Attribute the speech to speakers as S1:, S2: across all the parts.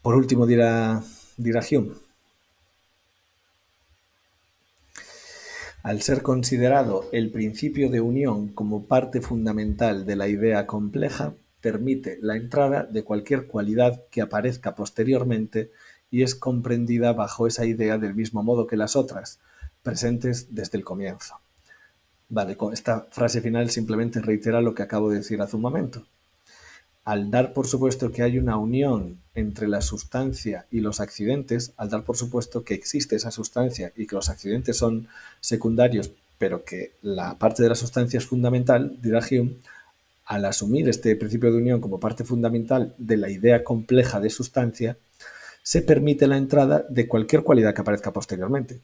S1: Por último, dirá Hume, al ser considerado el principio de unión como parte fundamental de la idea compleja, permite la entrada de cualquier cualidad que aparezca posteriormente y es comprendida bajo esa idea del mismo modo que las otras, presentes desde el comienzo. Vale, con esta frase final simplemente reitera lo que acabo de decir hace un momento. Al dar por supuesto que hay una unión entre la sustancia y los accidentes, al dar por supuesto que existe esa sustancia y que los accidentes son secundarios, pero que la parte de la sustancia es fundamental, dirá Hume, al asumir este principio de unión como parte fundamental de la idea compleja de sustancia, se permite la entrada de cualquier cualidad que aparezca posteriormente.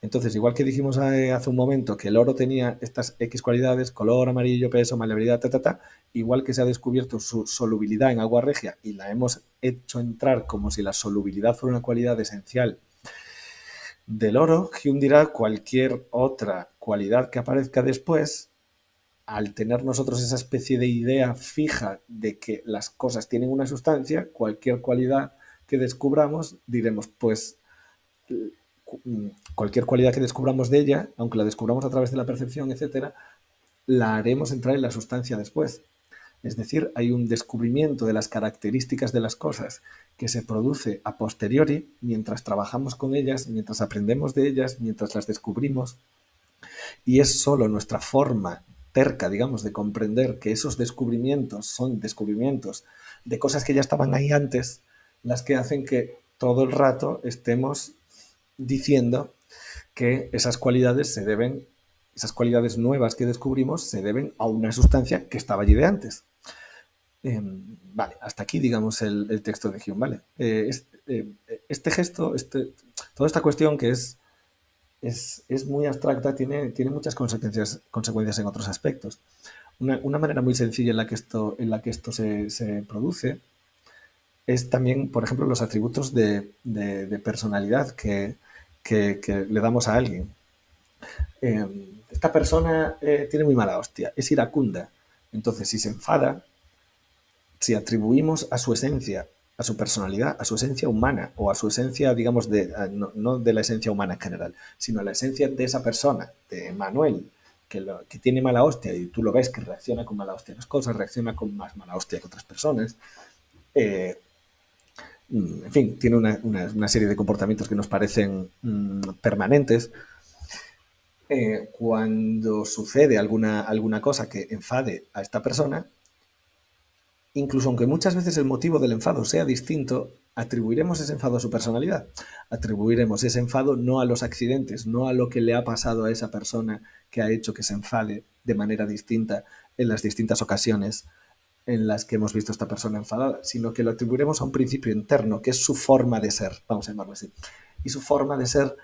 S1: Entonces, igual que dijimos hace un momento que el oro tenía estas X cualidades, color, amarillo, peso, maleabilidad, igual que se ha descubierto su solubilidad en agua regia y la hemos hecho entrar como si la solubilidad fuera una cualidad esencial del oro, Hume dirá cualquier otra cualidad que aparezca después, al tener nosotros esa especie de idea fija de que las cosas tienen una sustancia, cualquier cualidad que descubramos, diremos, pues cualquier cualidad que descubramos de ella, aunque la descubramos a través de la percepción, etcétera, la haremos entrar en la sustancia después. Es decir, hay un descubrimiento de las características de las cosas que se produce a posteriori mientras trabajamos con ellas, mientras aprendemos de ellas, mientras las descubrimos. Y es solo nuestra forma terca, digamos, de comprender que esos descubrimientos son descubrimientos de cosas que ya estaban ahí antes, las que hacen que todo el rato estemos diciendo que esas cualidades se deben, esas cualidades nuevas que descubrimos se deben a una sustancia que estaba allí de antes. Vale, hasta aquí, digamos, el texto de Hume, ¿vale? Este gesto, toda esta cuestión que es muy abstracta, tiene muchas consecuencias en otros aspectos. Una manera muy sencilla en la que esto se produce es también, por ejemplo, los atributos de personalidad que le damos a alguien. Esta persona tiene muy mala hostia, es iracunda. Entonces, si se enfada, si atribuimos a su esencia, a su personalidad, a su esencia humana o a su esencia, digamos, no de la esencia humana en general, sino a la esencia de esa persona, de Manuel, que tiene mala hostia y tú lo ves que reacciona con mala hostia a las cosas, reacciona con más mala hostia que otras personas, eh, en fin, tiene una serie de comportamientos que nos parecen permanentes. Cuando sucede alguna cosa que enfade a esta persona, incluso aunque muchas veces el motivo del enfado sea distinto, atribuiremos ese enfado a su personalidad. Atribuiremos ese enfado no a los accidentes, no a lo que le ha pasado a esa persona que ha hecho que se enfade de manera distinta en las distintas ocasiones en las que hemos visto a esta persona enfadada, sino que lo atribuiremos a un principio interno, que es su forma de ser, vamos a llamarlo así. Y su forma de ser,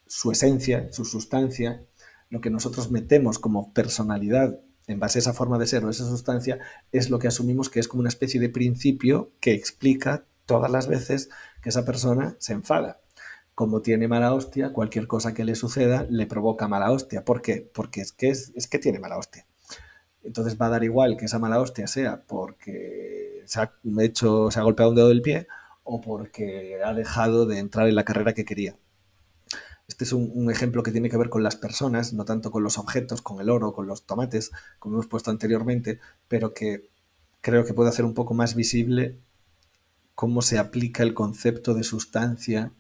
S1: su esencia, su sustancia, lo que nosotros metemos como personalidad en base a esa forma de ser o esa sustancia, es lo que asumimos que es como una especie de principio que explica todas las veces que esa persona se enfada. Como tiene mala hostia, cualquier cosa que le suceda le provoca mala hostia. ¿Por qué? Porque es que tiene mala hostia. Entonces va a dar igual que esa mala hostia sea porque se ha golpeado un dedo del pie o porque ha dejado de entrar en la carrera que quería. Este es un ejemplo que tiene que ver con las personas, no tanto con los objetos, con el oro, con los tomates, como hemos puesto anteriormente, pero que creo que puede hacer un poco más visible cómo se aplica el concepto de sustancia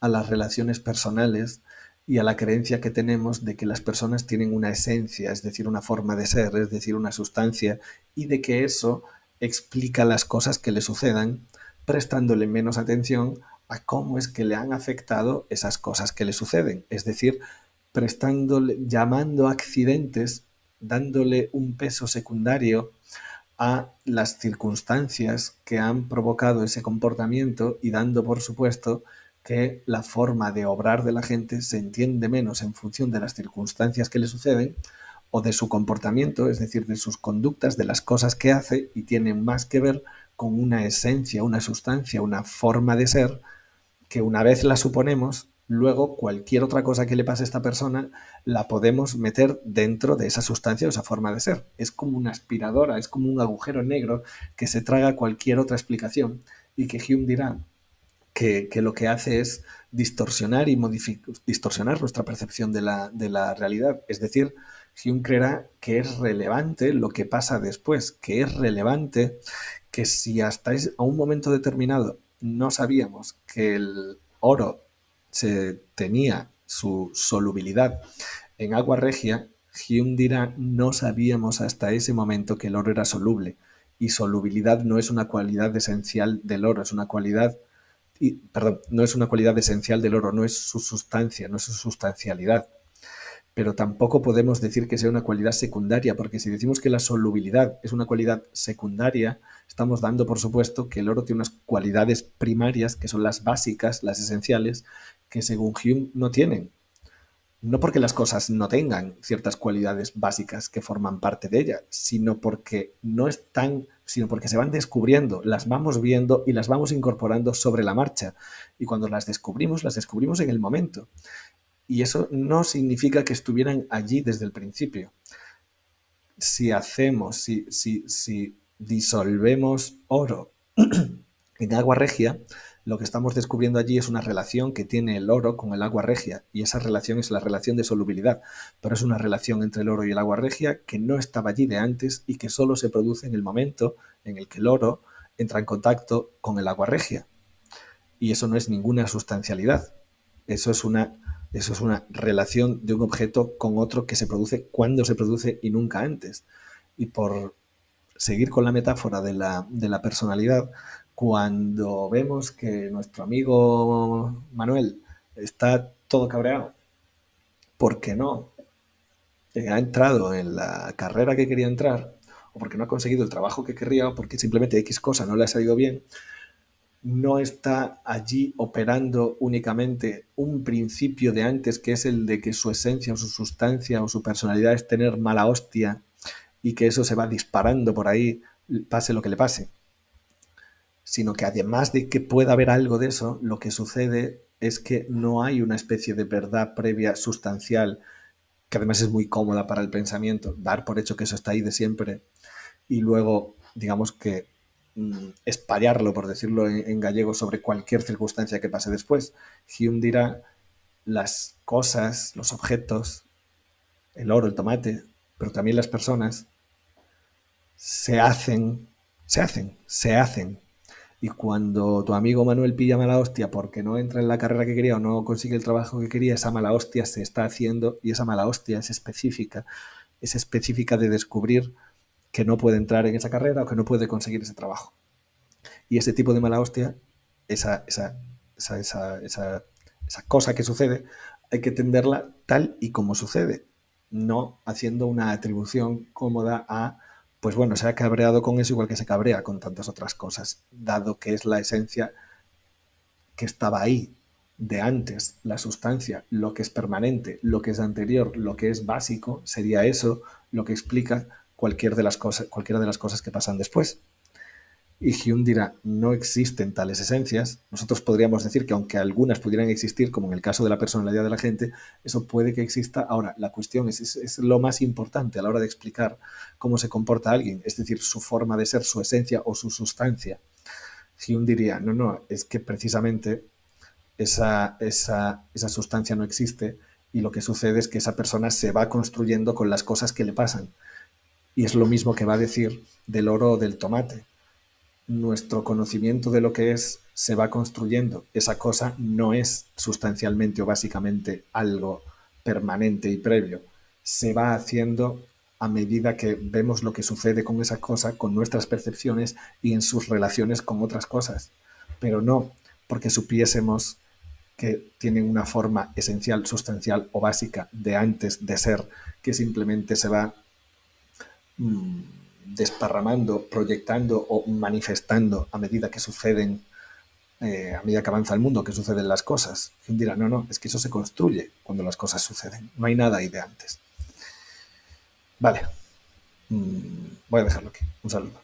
S1: a las relaciones personales y a la creencia que tenemos de que las personas tienen una esencia, es decir, una forma de ser, es decir, una sustancia, y de que eso explica las cosas que le sucedan, prestándole menos atención a cómo es que le han afectado esas cosas que le suceden, es decir, llamando accidentes, dándole un peso secundario a las circunstancias que han provocado ese comportamiento y dando por supuesto que la forma de obrar de la gente se entiende menos en función de las circunstancias que le suceden o de su comportamiento, es decir, de sus conductas, de las cosas que hace, y tienen más que ver con una esencia, una sustancia, una forma de ser que una vez la suponemos, luego cualquier otra cosa que le pase a esta persona la podemos meter dentro de esa sustancia o esa forma de ser. Es como una aspiradora, es como un agujero negro que se traga cualquier otra explicación y que Hume dirá que lo que hace es distorsionar y distorsionar nuestra percepción de la realidad. Es decir, Hume creerá que es relevante lo que pasa después, que es relevante que si hasta a un momento determinado no sabíamos que el oro se tenía su solubilidad en agua regia, Hume dirá no sabíamos hasta ese momento que el oro era soluble. Y solubilidad no es una cualidad esencial del oro, es una cualidad, perdón, no es una cualidad esencial del oro, no es su sustancia, no es su sustancialidad. Pero tampoco podemos decir que sea una cualidad secundaria, porque si decimos que la solubilidad es una cualidad secundaria, estamos dando por supuesto que el oro tiene unas cualidades primarias, que son las básicas, las esenciales, que según Hume no tienen. No porque las cosas no tengan ciertas cualidades básicas que forman parte de ella, sino porque no están, sino porque se van descubriendo, las vamos viendo y las vamos incorporando sobre la marcha. Y cuando las descubrimos en el momento. Y eso no significa que estuvieran allí desde el principio. Si disolvemos oro en agua regia, lo que estamos descubriendo allí es una relación que tiene el oro con el agua regia, y esa relación es la relación de solubilidad, pero es una relación entre el oro y el agua regia que no estaba allí de antes y que solo se produce en el momento en el que el oro entra en contacto con el agua regia. Y eso no es ninguna sustancialidad, eso es una relación de un objeto con otro que se produce cuando se produce y nunca antes. Y por seguir con la metáfora de la personalidad, cuando vemos que nuestro amigo Manuel está todo cabreado porque no ha entrado en la carrera que quería entrar, o porque no ha conseguido el trabajo que querría, o porque simplemente X cosa no le ha salido bien, no está allí operando únicamente un principio de antes, que es el de que su esencia o su sustancia o su personalidad es tener mala hostia y que eso se va disparando por ahí, pase lo que le pase, sino que además de que pueda haber algo de eso, lo que sucede es que no hay una especie de verdad previa sustancial, que además es muy cómoda para el pensamiento, dar por hecho que eso está ahí de siempre, y luego, digamos que espallarlo, por decirlo en gallego, sobre cualquier circunstancia que pase después. Hume dirá las cosas, los objetos, el oro, el tomate, pero también las personas, se hacen, se hacen. Y cuando tu amigo Manuel pilla mala hostia porque no entra en la carrera que quería o no consigue el trabajo que quería, esa mala hostia se está haciendo, y esa mala hostia es específica de descubrir que no puede entrar en esa carrera o que no puede conseguir ese trabajo. Y ese tipo de mala hostia, esa, esa, esa cosa que sucede, hay que tenderla tal y como sucede, no haciendo una atribución cómoda a, pues bueno, se ha cabreado con eso igual que se cabrea con tantas otras cosas, dado que es la esencia que estaba ahí de antes, la sustancia, lo que es permanente, lo que es anterior, lo que es básico, sería eso lo que explica cualquiera de las cosas que pasan después. Y Hume dirá, no existen tales esencias. Nosotros podríamos decir que aunque algunas pudieran existir, como en el caso de la personalidad de la gente, eso puede que exista. Ahora, la cuestión es lo más importante a la hora de explicar cómo se comporta alguien, es decir, su forma de ser, su esencia o su sustancia. Hume diría, no, es que precisamente esa sustancia no existe, y lo que sucede es que esa persona se va construyendo con las cosas que le pasan. Y es lo mismo que va a decir del oro o del tomate. Nuestro conocimiento de lo que es se va construyendo. Esa cosa no es sustancialmente o básicamente algo permanente y previo. Se va haciendo a medida que vemos lo que sucede con esa cosa, con nuestras percepciones y en sus relaciones con otras cosas. Pero no porque supiésemos que tienen una forma esencial, sustancial o básica de antes de ser, que simplemente se va desparramando, proyectando o manifestando a medida que suceden, a medida que avanza el mundo, que suceden las cosas. Quien dirá, no, es que eso se construye cuando las cosas suceden. No hay nada ahí de antes. Vale, voy a dejarlo aquí. Un saludo.